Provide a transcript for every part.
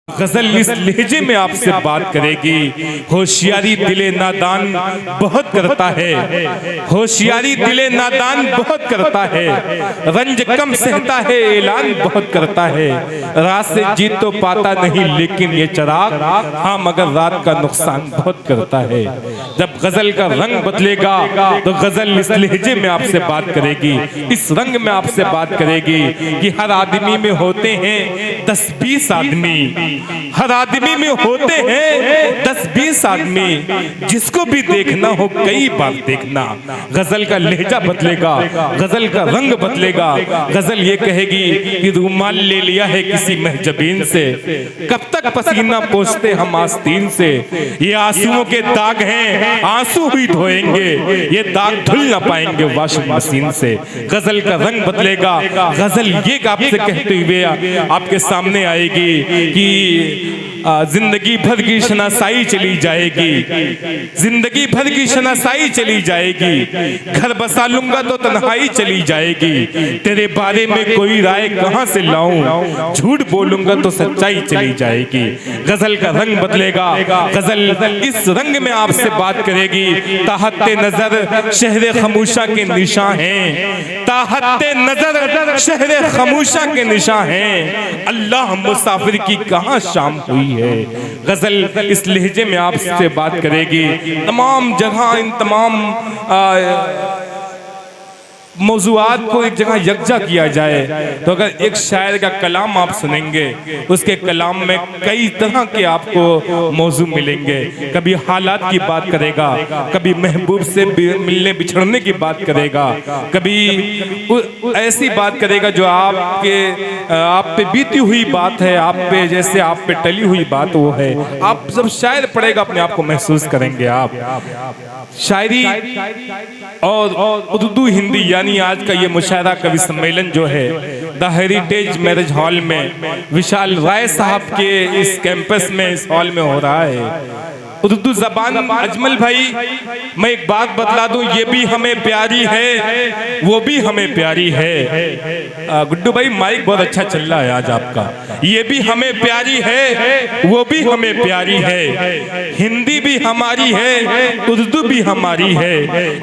गजल इस लहजे में आपसे बात करेगी। होशियारी दिले नादान बहुत करता है, होशियारी दिले नादान बहुत करता है, रंज कम सहता है ऐलान बहुत करता है। रात से जीत तो पाता नहीं लेकिन ये चिराग हाँ मगर रात का नुकसान बहुत करता है। जब गजल का रंग बदलेगा तो गजल इस लहजे में आपसे बात करेगी, इस रंग में आपसे बात करेगी कि हर आदमी में होते हैं 10-20 आदमी, हर आदमी में होते हैं 10-20 आदमी, जिसको भी देखना हो कई बार देखना। गजल का लहजा बदलेगा, गजल का रंग बदलेगा। गजल ये कहेगी कि रुमाल ले लिया है किसी महजबीन से, कब तक पसीना पोंछते हम आस्तीन से। ये आंसुओं के दाग हैं, आंसू ही धोएंगे, ये दाग धुल ना पाएंगे वॉशिंग मशीन से। गजल का रंग बदलेगा। गजल ये आपसे कहते हुए आपके सामने आएगी कि जिंदगी भर की शनासाई चली जाएगी, जिंदगी भर की शनासाई चली जाएगी। घर बसा लूंगा तो तन्हाई चली जाएगी। तेरे बारे में कोई राय कहां से लाऊं, झूठ बोलूंगा तो सच्चाई चली जाएगी। गजल का रंग बदलेगा। गजल इस रंग में आपसे बात करेगी। ताहते नजर शहरे खामोशा के निशान हैं, ताहते नजर शहरे खामोशा के निशान हैं। अल्लाह मुसाफिर की कहां शाम हुई है। गजल इस लहजे में आपसे बात करेगी। तमाम जगह इन तमाम मौज़ूआत को एक जगह यकजा किया जाए तो अगर एक शायर का कलाम आप सुनेंगे, उसके कलाम में कई तरह के आपको मौजू मिलेंगे। कभी हालात की बात करेगा, कभी महबूब से मिलने बिछड़ने की बात करेगा, कभी ऐसी बात करेगा जो आप पे बीती हुई बात है, आप पे जैसे आप पे टली हुई बात वो है। आप जब शायर पढ़ेगा अपने आप को महसूस करेंगे। आप शायरी और उर्दू हिंदी यानी आज का ये मुशायरा कवि सम्मेलन जो है द हेरिटेज मैरिज हॉल में विशाल राय साहब के इस कैंपस में इस हॉल में हो रहा है। उर्दू जबान अजमल भाई मैं एक बात बतला दूं, ये भी हमें प्यारी है, वो भी हमें प्यारी है। गुड्डू भाई माइक बहुत अच्छा चल रहा है आज आपका। ये भी हमें प्यारी है, वो भी हमें प्यारी है। हिंदी भी हमारी है, उर्दू भी हमारी है।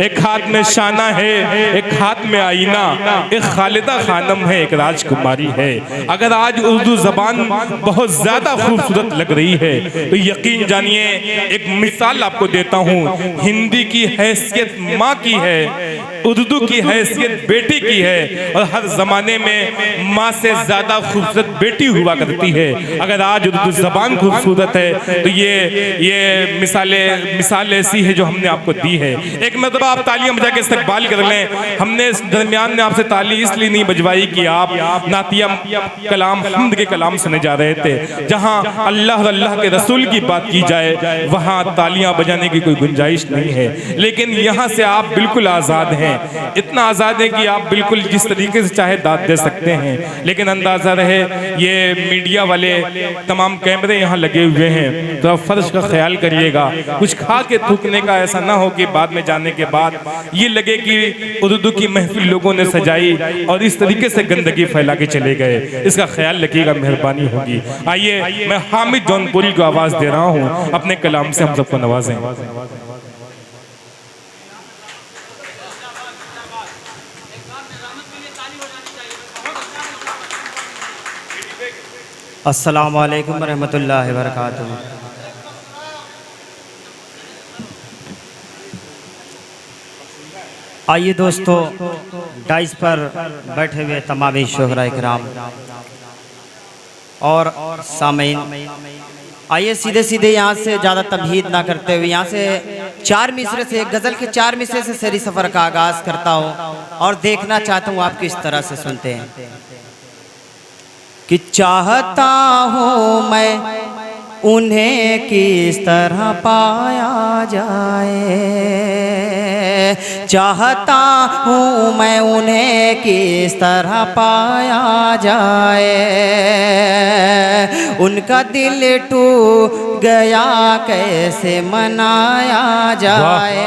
एक हाथ में शाना है, एक हाथ में आईना, एक खालिदा खानम है, एक राजकुमारी है। अगर आज उर्दू जबान बहुत ज्यादा खूबसूरत लग रही है तो यकीन जानिए एक मिसाल आपको देता हूँ। हिंदी की हैसियत माँ की है, उर्दू की हैसियत बेटी की है, और हर जमाने में माँ से ज्यादा खूबसूरत बेटी हुआ करती है। अगर आज उर्दू जबान खूबसूरत है तो ये मिसाल ऐसी है जो हमने आपको दी है। एक मतलब आप तालियां बजा के इस्तकबाल कर लें। हमने इस दरमियान में आपसे ताली इसलिए नहीं बजवाई कि आप नातिया कलाम हमद के कलाम सुने जा रहे थे। जहां अल्लाह अल्लाह के रसूल की बात की जाए वहां तालियां बजाने की कोई गुंजाइश नहीं है। लेकिन यहाँ से आप बिल्कुल आज़ाद हैं, इतना आज़ाद है कि आप बिल्कुल जिस तरीके से चाहे दाद दे सकते हैं। लेकिन अंदाज़ा रहे ये मीडिया वाले तमाम कैमरे यहाँ लगे हुए हैं तो आप फर्श का ख्याल करिएगा। कुछ खा के थूकने का ऐसा ना हो कि बाद में जाने के बाद ये लगे कि उर्दू की महफिल लोगों ने सजाई और इस तरीके से गंदगी फैला के चले गए। इसका ख्याल रखिएगा, मेहरबानी होगी। आइए मैं हामिद जौनपुरी को आवाज़ दे रहा हूँ, अपने कलाम से हम सबको नवाजें। अस्सलामु अलैकुम रहमतुल्लाहि व बरकातुहू। आइए दोस्तों, डाइस पर बैठे हुए तमाम शोहरा इकराम और सामीन, आइए सीधे सीधे यहाँ से ज़्यादा तमहीद ना करते हुए यहाँ से 4 मिसरे से, गज़ल के 4 मिसरे से सरी सफ़र का आगाज़ करता हूँ और देखना चाहता हूँ आप किस तरह से सुनते हैं। कि चाहता हूँ मैं उन्हें किस तरह पाया जाए, चाहता हूँ मैं उन्हें किस तरह पाया जाए, उनका दिल टूट गया कैसे मनाया जाए,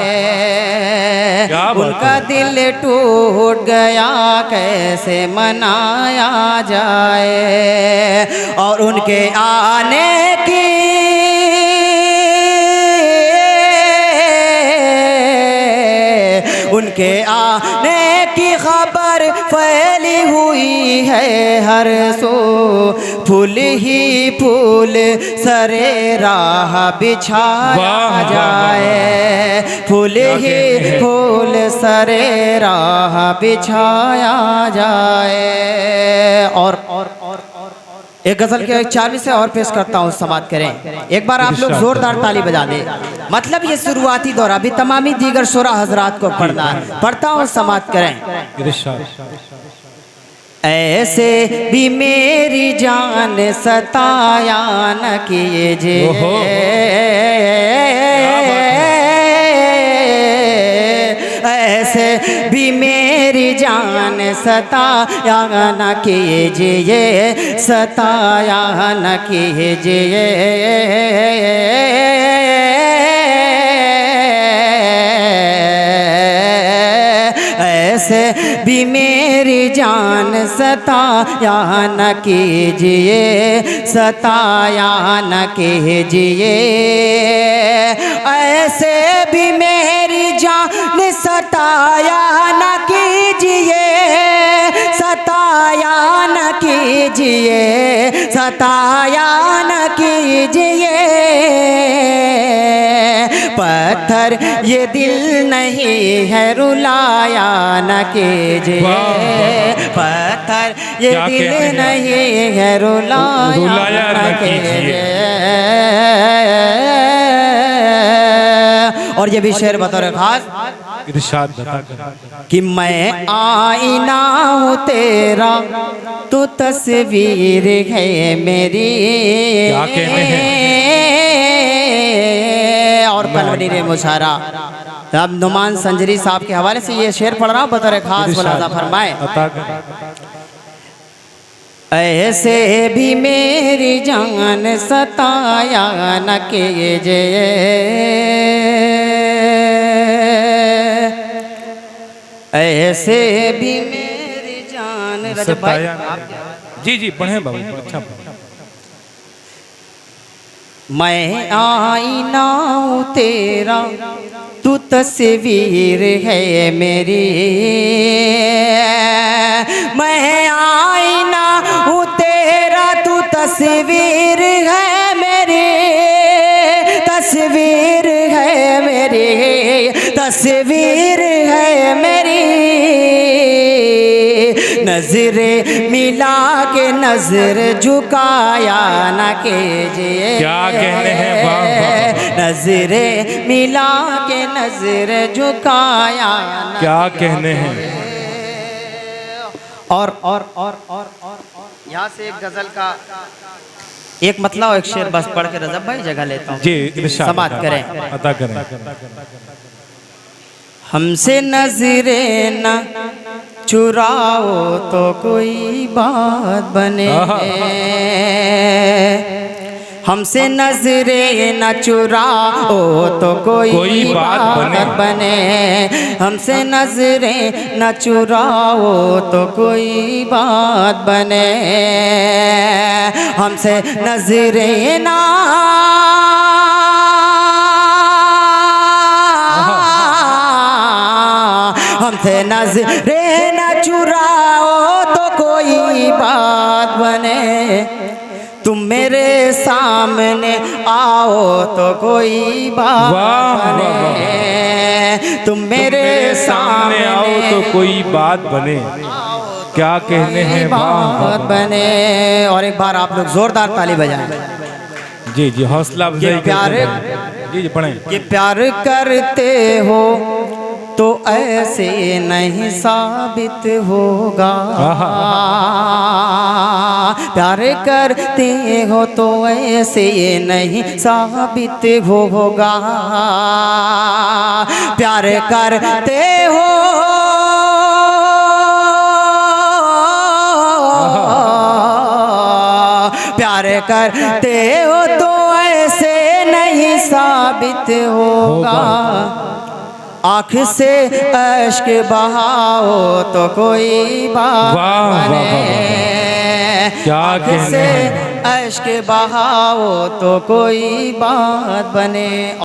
उनका दिल टूट गया कैसे मनाया जाए। और उनके आने की उनके आने की खबर फैली हुई है हर सो, फूल ही फूल सरे राह बिछाया जाए, फूल ही फूल सरे राह बिछाया जाए। और एक गजल के 4 से और पेश करता हूँ, समाप्त करें। एक बार आप लोग जोरदार ताली बजा दें। मतलब ये शुरुआती दौर, अभी तमामी दीगर शोरा हजरात को पढ़ना है, पढ़ता हूँ, समाप्त करें। ऐसे भी मेरी जान सताया न कीजिए, ऐसे भी मेरी जान सताया न कीजिए, सताया न कीजिए। ऐसे भी मेरी जान सताया न कीजिए, सताया न कीजिए। ऐसे भी मेरी जान सताया न कीजिए, सताया न कीजिए, सताया न कीजिए। पत्थर ये दिल नहीं है रुलाया न कीजिए, पत्थर ये दिल नहीं है रुलाया न कीजिए। और ये भी शेर बतौर खास इरशाद बता कि मैं आईना हूँ तेरा, तू तस्वीर है मेरी। क्या कहने हैं? और कलवनी मुशारा। अब नुमान संजरी साहब के हवाले से ये शेर पढ़ रहा हूँ, बतौर खास मुलाजा फरमाए। ऐसे भी मेरी जान सताया न कीजिए, ऐसे भी मेरी जान। रजब भाई जी जी पढ़े बाबू, अच्छा। मैं आईना हूँ तेरा, तू तस्वीर है मेरी। मैं आईना हूँ तेरा, तू तस्वीर है मेरी, तस्वीर है मेरी, तस्वीर है मेरी। नजरे मिला के नजर झुकाया न कीजिए। क्या कहने हैं बाबा? नजरे मिला के नजर झुकाया न, क्या कहने हैं? और यहाँ से एक गजल का एक मतलब और एक शेर बस पढ़ के रजब भाई जगह लेता हूँ जी, समाप्त करें। अता करें। हमसे नजरे न चुराओ तो कोई बात बने, हमसे नजरे न चुराओ तो कोई बात बने, हमसे नजरे न चुराओ तो कोई बात बने, हमसे नजरे ना हमसे नजरे न चुराओ तो कोई बात बने, तुम मेरे सामने आओ तो कोई बात बने, तुम मेरे सामने आओ तो कोई बात बने। क्या कहने हैं बात बने। और एक बार आप लोग जोरदार ताली बजाएं। जी जी हौसला अफजाई प्यार जी जी पढ़ें। कि प्यार करते हो तो ऐसे नहीं साबित होगा। प्यार करते हो तो ऐसे नहीं साबित होगा। प्यार करते हो प्यार करते हो तो ऐसे नहीं साबित होगा। आँख से अश्क बहाओ तो कोई बात वाह, बने। क्या आँख कहने से हैं। अश्क बहाओ तो कोई बात बने।